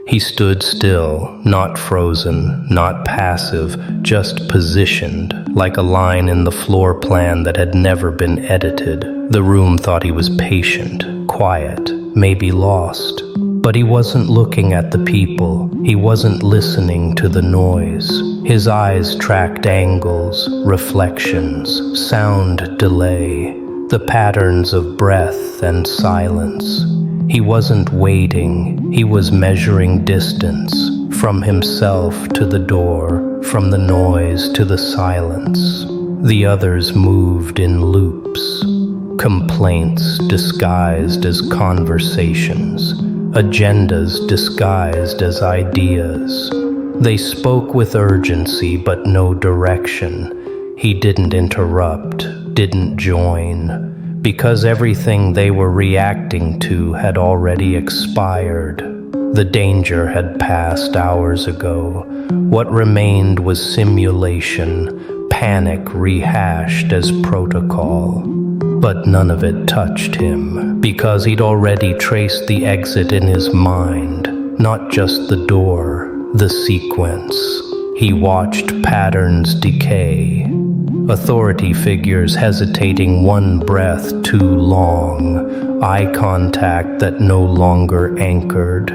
He stood still, not frozen, not passive, just positioned, like a line in the floor plan that had never been edited. The room thought he was patient, quiet, maybe lost. But he wasn't looking at the people. He wasn't listening to the noise. His eyes tracked angles, reflections, sound delay, the patterns of breath and silence. He wasn't waiting, he was measuring distance, from himself to the door, from the noise to the silence. The others moved in loops, complaints disguised as conversations, agendas disguised as ideas. They spoke with urgency but no direction. He didn't interrupt, didn't join, because everything they were reacting to had already expired. The danger had passed hours ago. What remained was simulation, panic rehashed as protocol. But none of it touched him, because he'd already traced the exit in his mind, not just the door, the sequence. He watched patterns decay. Authority figures hesitating one breath too long, eye contact that no longer anchored,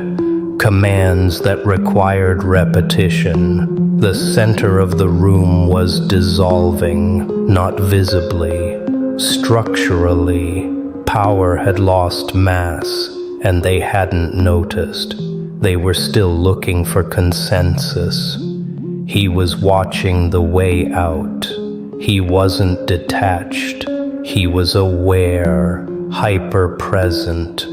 commands that required repetition. The center of the room was dissolving, not visibly. Structurally, power had lost mass, and they hadn't noticed. They were still looking for consensus. He was watching the way out. He wasn't detached. He was aware, hyper-present,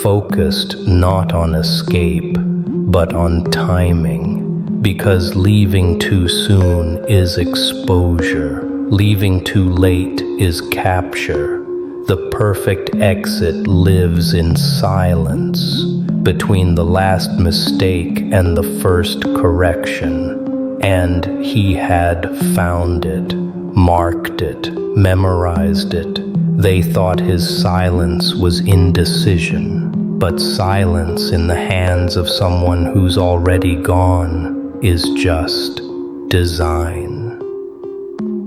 focused not on escape, but on timing. Because leaving too soon is exposure. Leaving too late is capture. The perfect exit lives in silence, between the last mistake and the first correction. And he had found it. Marked it, memorized it. They thought his silence was indecision, but silence in the hands of someone who's already gone is just design.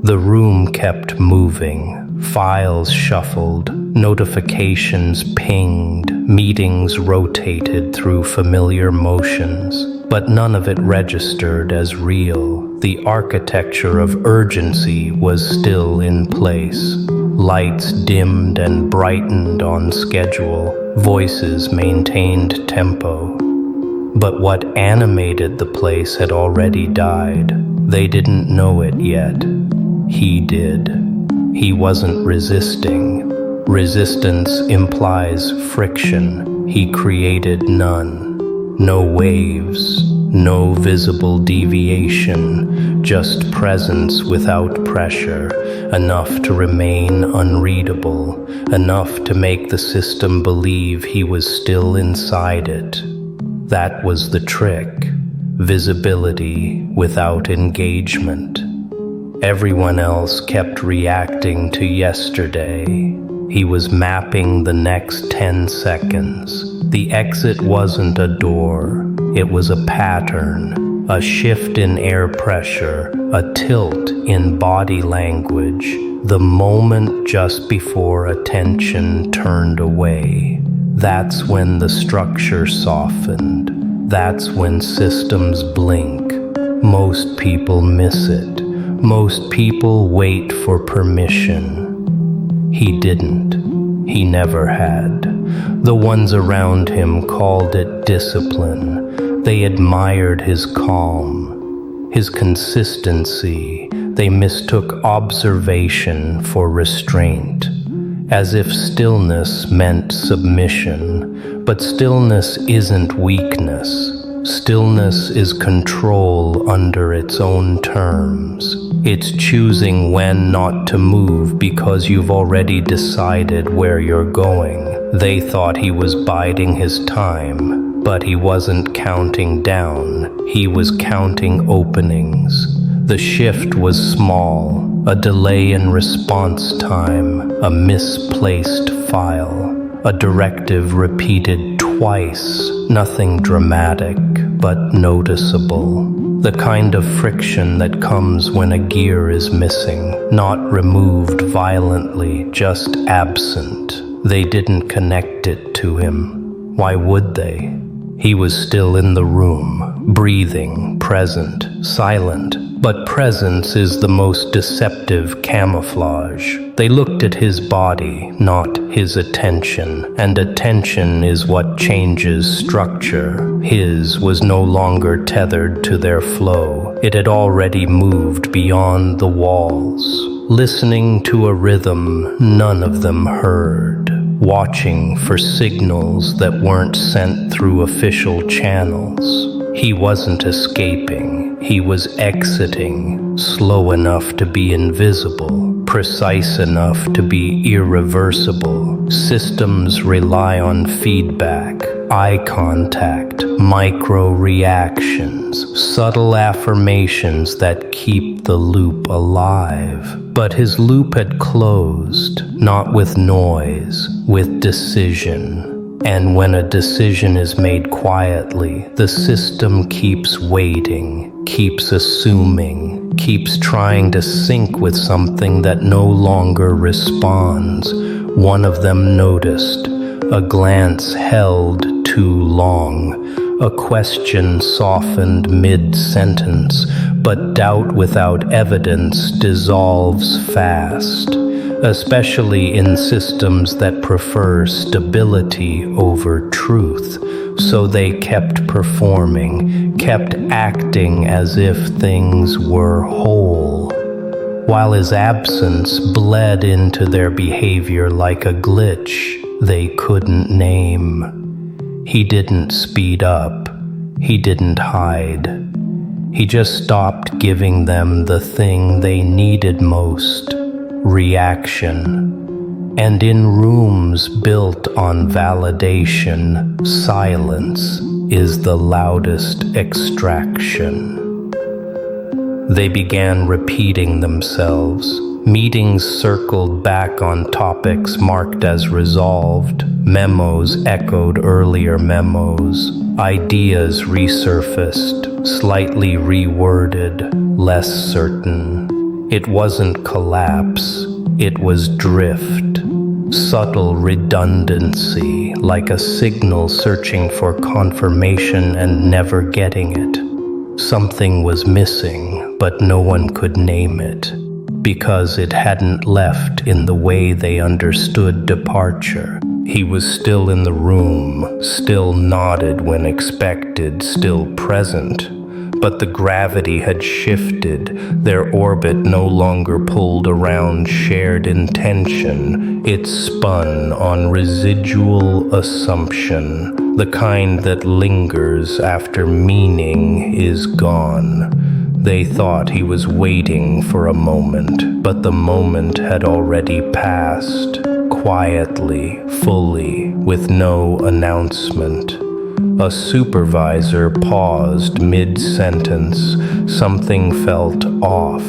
The room kept moving, files shuffled, notifications pinged, meetings rotated through familiar motions, but none of it registered as real. The architecture of urgency was still in place. Lights dimmed and brightened on schedule. Voices maintained tempo. But what animated the place had already died. They didn't know it yet. He did. He wasn't resisting. Resistance implies friction. He created none. No waves. No visible deviation, just presence without pressure, enough to remain unreadable, enough to make the system believe he was still inside it. That was the trick, visibility without engagement. Everyone else kept reacting to yesterday. He was mapping the next 10 seconds. The exit wasn't a door. It was a pattern, a shift in air pressure, a tilt in body language, the moment just before attention turned away. That's when the structure softened. That's when systems blink. Most people miss it. Most people wait for permission. He didn't. He never had. The ones around him called it discipline. They admired his calm, his consistency. They mistook observation for restraint, as if stillness meant submission. But stillness isn't weakness. Stillness is control under its own terms. It's choosing when not to move because you've already decided where you're going. They thought he was biding his time, but he wasn't counting down. He was counting openings. The shift was small, a delay in response time, a misplaced file, a directive repeated twice twice, nothing dramatic, but noticeable. The kind of friction that comes when a gear is missing, not removed violently, just absent. They didn't connect it to him. Why would they? He was still in the room, breathing, present, silent. But presence is the most deceptive camouflage. They looked at his body, not his attention, and attention is what changes structure. His was no longer tethered to their flow. It had already moved beyond the walls, listening to a rhythm none of them heard, watching for signals that weren't sent through official channels. He wasn't escaping, he was exiting, slow enough to be invisible, precise enough to be irreversible. Systems rely on feedback, eye contact, micro-reactions, subtle affirmations that keep the loop alive. But his loop had closed, not with noise, with decision. And when a decision is made quietly, the system keeps waiting, keeps assuming, keeps trying to sync with something that no longer responds. One of them noticed, a glance held too long, a question softened mid-sentence, but doubt without evidence dissolves fast, especially in systems that prefer stability over truth. So they kept performing, kept acting as if things were whole, while his absence bled into their behavior like a glitch they couldn't name. He didn't speed up, he didn't hide. He just stopped giving them the thing they needed most, reaction. And in rooms built on validation, silence is the loudest extraction. They began repeating themselves. Meetings circled back on topics marked as resolved. Memos echoed earlier memos. Ideas resurfaced, slightly reworded, less certain. It wasn't collapse, it was drift. Subtle redundancy, like a signal searching for confirmation and never getting it. Something was missing, but no one could name it, because it hadn't left in the way they understood departure. He was still in the room, still nodded when expected, still present. But the gravity had shifted, their orbit no longer pulled around shared intention. It spun on residual assumption, the kind that lingers after meaning is gone. They thought he was waiting for a moment, but the moment had already passed, quietly, fully, with no announcement. A supervisor paused mid-sentence. Something felt off,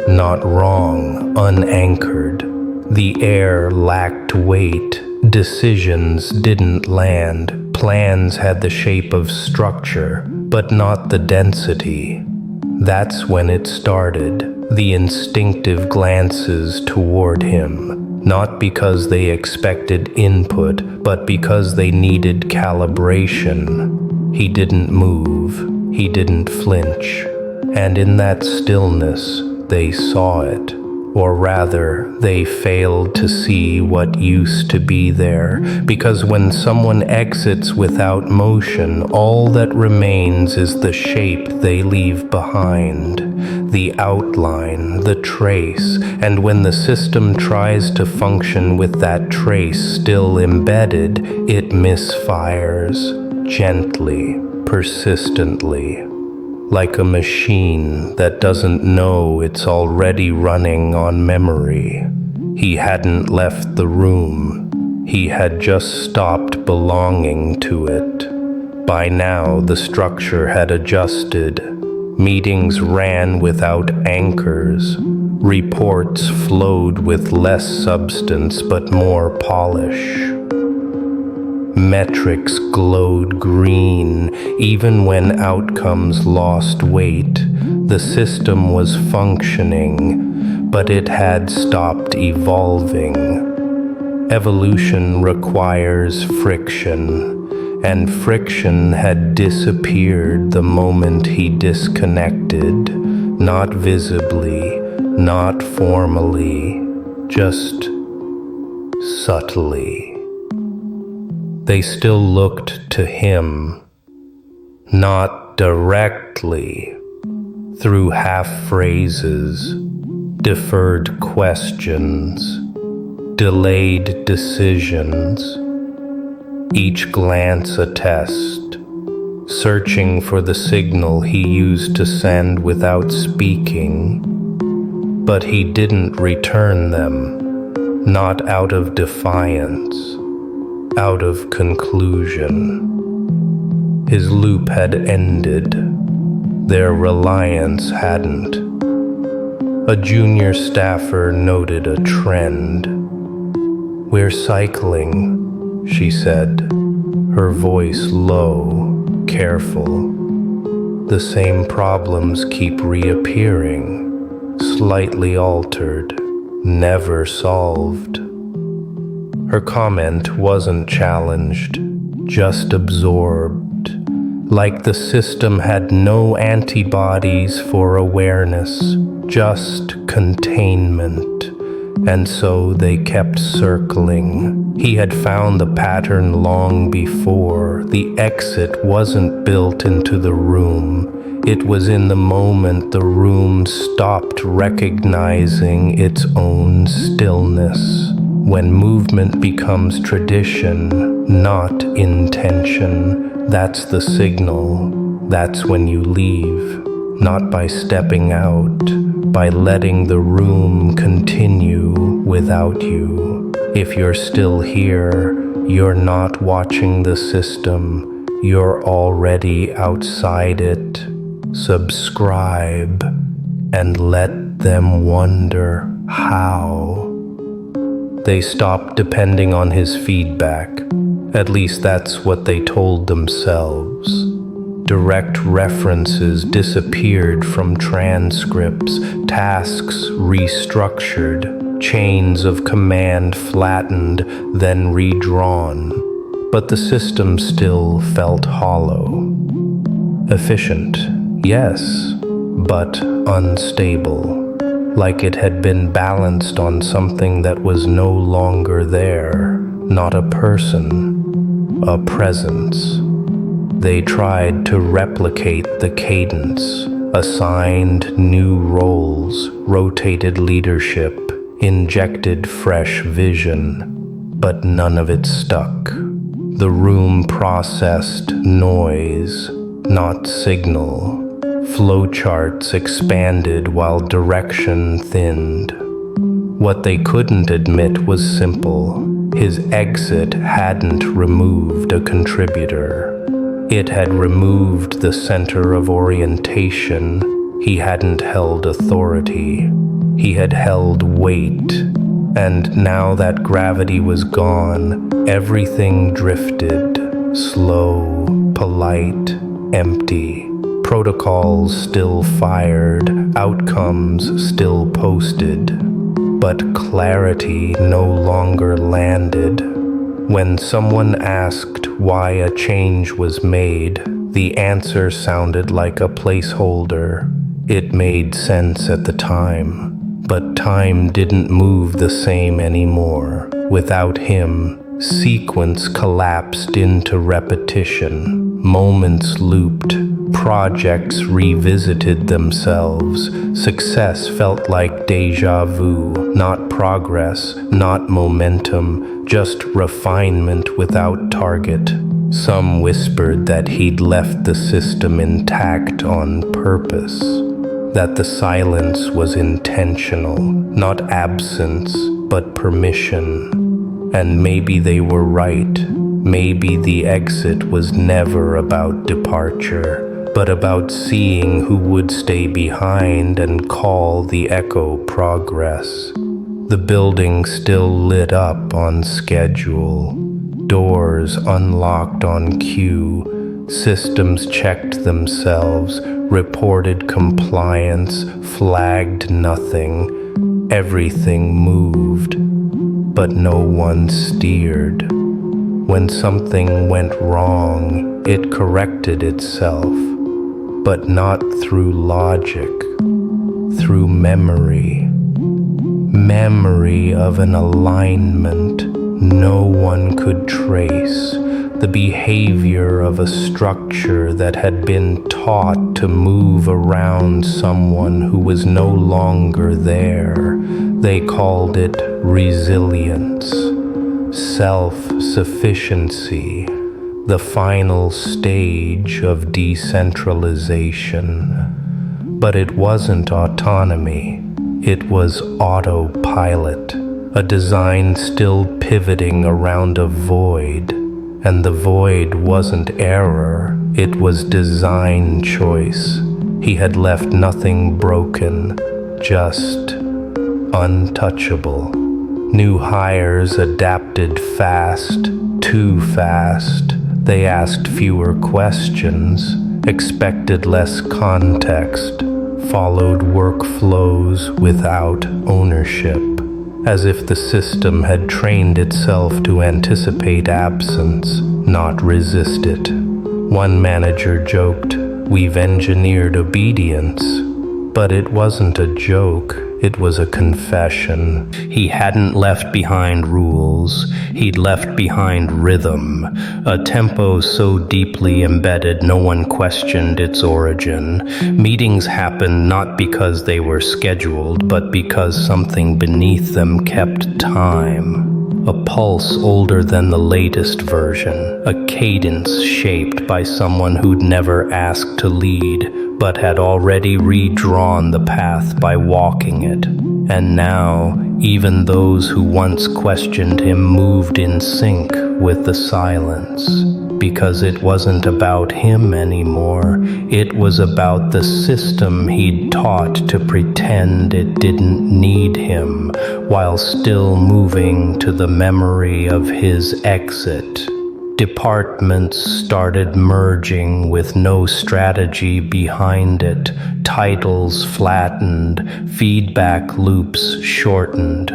not wrong, unanchored. The air lacked weight. Decisions didn't land. Plans had the shape of structure, but not the density. That's when it started, the instinctive glances toward him. Not because they expected input, but because they needed calibration. He didn't move, he didn't flinch, and in that stillness, they saw it. Or rather, they failed to see what used to be there, because when someone exits without motion, all that remains is the shape they leave behind, the outline, the trace, and when the system tries to function with that trace still embedded, it misfires, gently, persistently. Like a machine that doesn't know it's already running on memory. He hadn't left the room. He had just stopped belonging to it. By now, the structure had adjusted. Meetings ran without anchors. Reports flowed with less substance but more polish. Metrics glowed green. Even when outcomes lost weight, the system was functioning, but it had stopped evolving. Evolution requires friction, and friction had disappeared the moment he disconnected, not visibly, not formally, just subtly. They still looked to him, not directly, through half-phrases, deferred questions, delayed decisions, each glance a test, searching for the signal he used to send without speaking. But he didn't return them, not out of defiance, out of conclusion. His loop had ended. Their reliance hadn't. A junior staffer noted a trend. "We're cycling," she said, her voice low, careful. "The same problems keep reappearing, slightly altered, never solved." Her comment wasn't challenged, just absorbed, like the system had no antibodies for awareness, just containment. And so they kept circling. He had found the pattern long before. The exit wasn't built into the room. It was in the moment the room stopped recognizing its own stillness. When movement becomes tradition, not intention, that's the signal. That's when you leave, not by stepping out, by letting the room continue without you. If you're still here, you're not watching the system, you're already outside it. Subscribe and let them wonder how. They stopped depending on his feedback. At least that's what they told themselves. Direct references disappeared from transcripts, tasks restructured, chains of command flattened, then redrawn. But the system still felt hollow. Efficient, yes, but unstable. Like it had been balanced on something that was no longer there, not a person, a presence. They tried to replicate the cadence, assigned new roles, rotated leadership, injected fresh vision, but none of it stuck. The room processed noise, not signal. Flowcharts expanded while direction thinned. What they couldn't admit was simple. His exit hadn't removed a contributor. It had removed the center of orientation. He hadn't held authority. He had held weight. And now that gravity was gone, everything drifted, slow, polite, empty. Protocols still fired, outcomes still posted, but clarity no longer landed. When someone asked why a change was made, the answer sounded like a placeholder. It made sense at the time, but time didn't move the same anymore. Without him, sequence collapsed into repetition. Moments looped. Projects revisited themselves. Success felt like déjà vu, not progress, not momentum, just refinement without target. Some whispered that he'd left the system intact on purpose, that the silence was intentional, not absence, but permission. And maybe they were right. Maybe the exit was never about departure, but about seeing who would stay behind and call the echo progress. The building still lit up on schedule. Doors unlocked on cue. Systems checked themselves, reported compliance, flagged nothing. Everything moved, but no one steered. When something went wrong, it corrected itself, but not through logic, through memory. Memory of an alignment no one could trace, the behavior of a structure that had been taught to move around someone who was no longer there. They called it resilience, self-sufficiency, the final stage of decentralization. But it wasn't autonomy. It was autopilot, a design still pivoting around a void. And the void wasn't error, it was design choice. He had left nothing broken, just untouchable. New hires adapted fast, too fast. They asked fewer questions, expected less context, followed workflows without ownership, as if the system had trained itself to anticipate absence, not resist it. One manager joked, "We've engineered obedience." But it wasn't a joke, it was a confession. He hadn't left behind rules, he'd left behind rhythm, a tempo so deeply embedded no one questioned its origin. Meetings happened not because they were scheduled, but because something beneath them kept time. A pulse older than the latest version, a cadence shaped by someone who'd never asked to lead, but had already redrawn the path by walking it. And now, even those who once questioned him moved in sync with the silence, because it wasn't about him anymore. It was about the system he'd taught to pretend it didn't need him, while still moving to the memory of his exit. Departments started merging with no strategy behind it. Titles flattened, feedback loops shortened.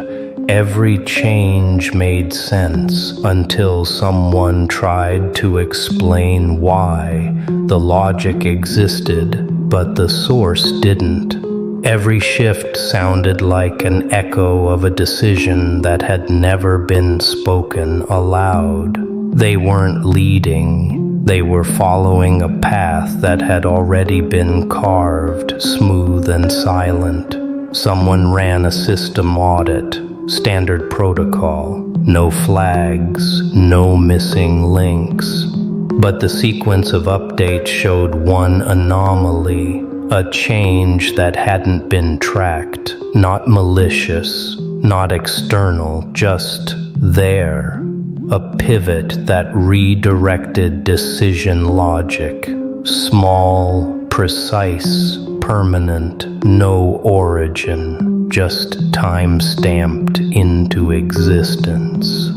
Every change made sense until someone tried to explain why. The logic existed, but the source didn't. Every shift sounded like an echo of a decision that had never been spoken aloud. They weren't leading, they were following a path that had already been carved, smooth and silent. Someone ran a system audit, standard protocol, no flags, no missing links. But the sequence of updates showed one anomaly, a change that hadn't been tracked, not malicious, not external, just there. A pivot that redirected decision logic. Small, precise, permanent, no origin, just time-stamped into existence.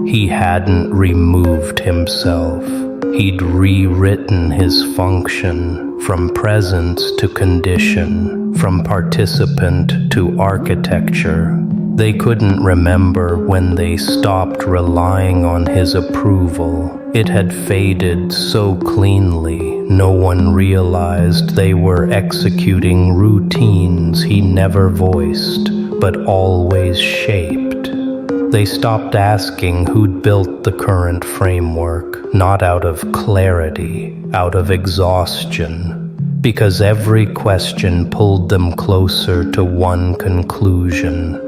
He hadn't removed himself. He'd rewritten his function from presence to condition, from participant to architecture. They couldn't remember when they stopped relying on his approval. It had faded so cleanly, no one realized they were executing routines he never voiced, but always shaped. They stopped asking who'd built the current framework, not out of clarity, out of exhaustion, because every question pulled them closer to one conclusion.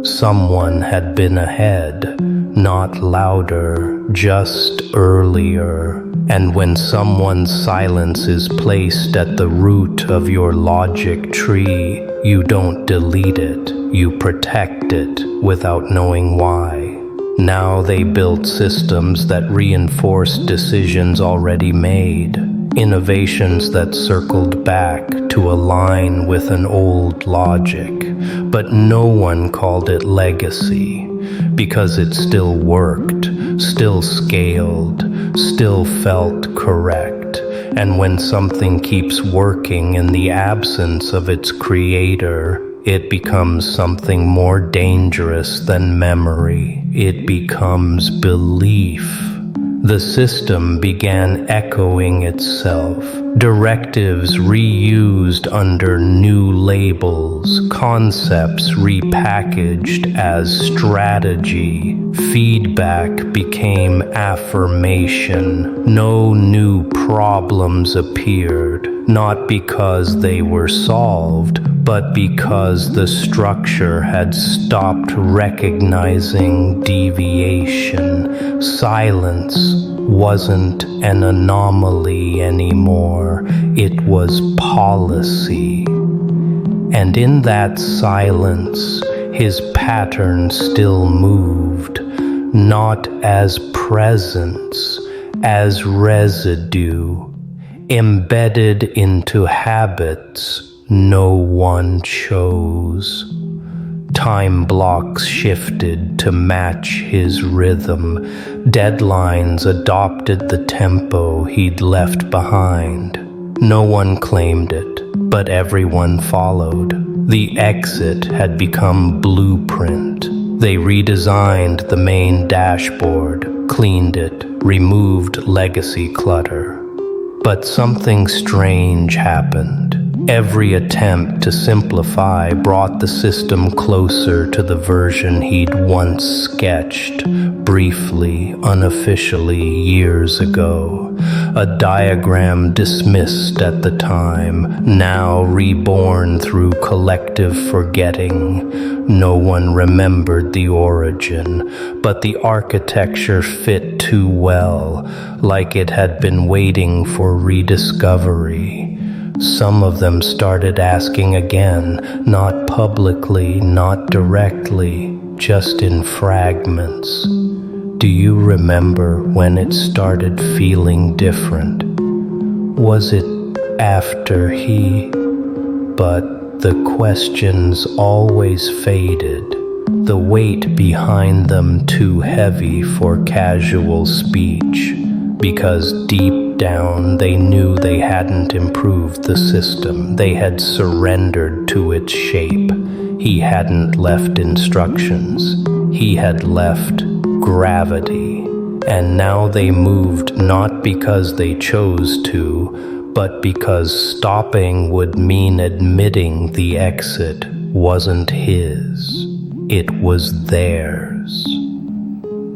Someone had been ahead, not louder, just earlier. And when someone's silence is placed at the root of your logic tree, you don't delete it, you protect it without knowing why. Now they built systems that reinforced decisions already made, innovations that circled back to align with an old logic. But no one called it legacy, because it still worked. still scaled, still felt correct. And when something keeps working in the absence of its creator, it becomes something more dangerous than memory. It becomes belief. The system began echoing itself, directives reused under new labels, concepts repackaged as strategy. Feedback became affirmation. No new problems appeared, not because they were solved, but because the structure had stopped recognizing deviation. Silence wasn't an anomaly anymore, it was policy. And in that silence, his pattern still moved, not as presence, as residue, embedded into habits no one chose. Time blocks shifted to match his rhythm. Deadlines adopted the tempo he'd left behind. No one claimed it, but everyone followed. The exit had become blueprint. They redesigned the main dashboard, cleaned it, removed legacy clutter. But something strange happened. Every attempt to simplify brought the system closer to the version he'd once sketched, briefly, unofficially, years ago. A diagram dismissed at the time, now reborn through collective forgetting. No one remembered the origin, but the architecture fit too well, like it had been waiting for rediscovery. Some of them started asking again, not publicly, not directly, just in fragments. Do you remember when it started feeling different? Was it after he? But the questions always faded, the weight behind them too heavy for casual speech, because deep down they knew they hadn't improved the system. They had surrendered to its shape. He hadn't left instructions. He had left gravity. And now they moved not because they chose to, but because stopping would mean admitting the exit wasn't his. It was theirs.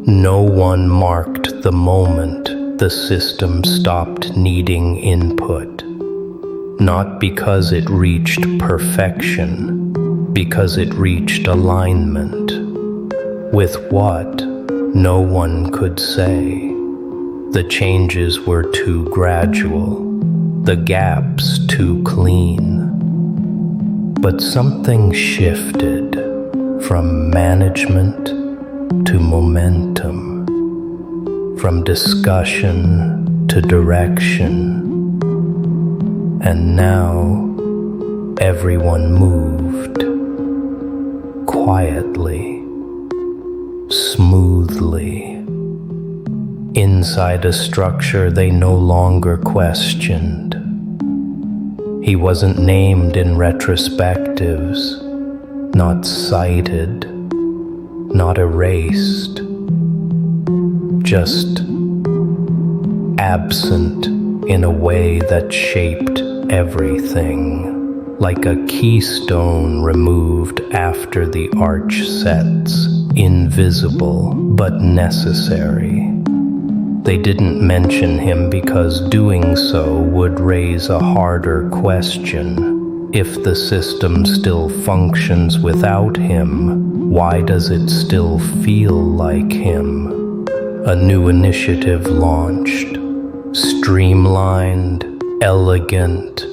No one marked the moment the system stopped needing input, not because it reached perfection, because it reached alignment. With what? No one could say. The changes were too gradual, the gaps too clean. But something shifted from management to momentum, from discussion to direction, and now everyone moved quietly, smoothly, inside a structure they no longer questioned. He wasn't named in retrospectives, not cited, not erased, just absent in a way that shaped everything, like a keystone removed after the arch sets, invisible but necessary. They didn't mention him because doing so would raise a harder question. If the system still functions without him, why does it still feel like him? A new initiative launched, streamlined, elegant,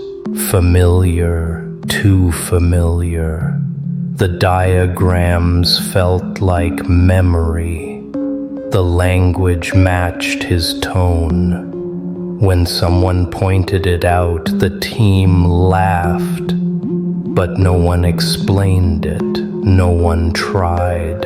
familiar, too familiar. The diagrams felt like memory. The language matched his tone. When someone pointed it out, the team laughed, but no one explained it, no one tried.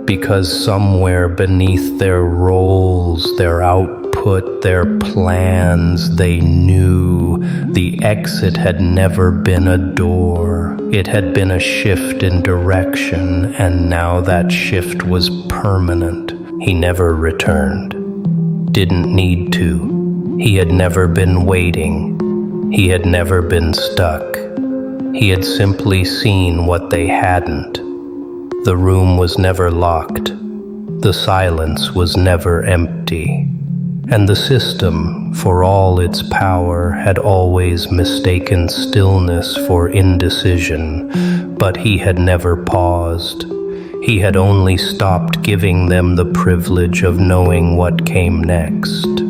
because somewhere beneath their roles, their output, their plans, they knew the exit had never been a door. It had been a shift in direction, and now that shift was permanent. He never returned. Didn't need to. He had never been waiting. He had never been stuck. He had simply seen what they hadn't. The room was never locked. The silence was never empty. And the system, for all its power, had always mistaken stillness for indecision, but he had never paused. He had only stopped giving them the privilege of knowing what came next.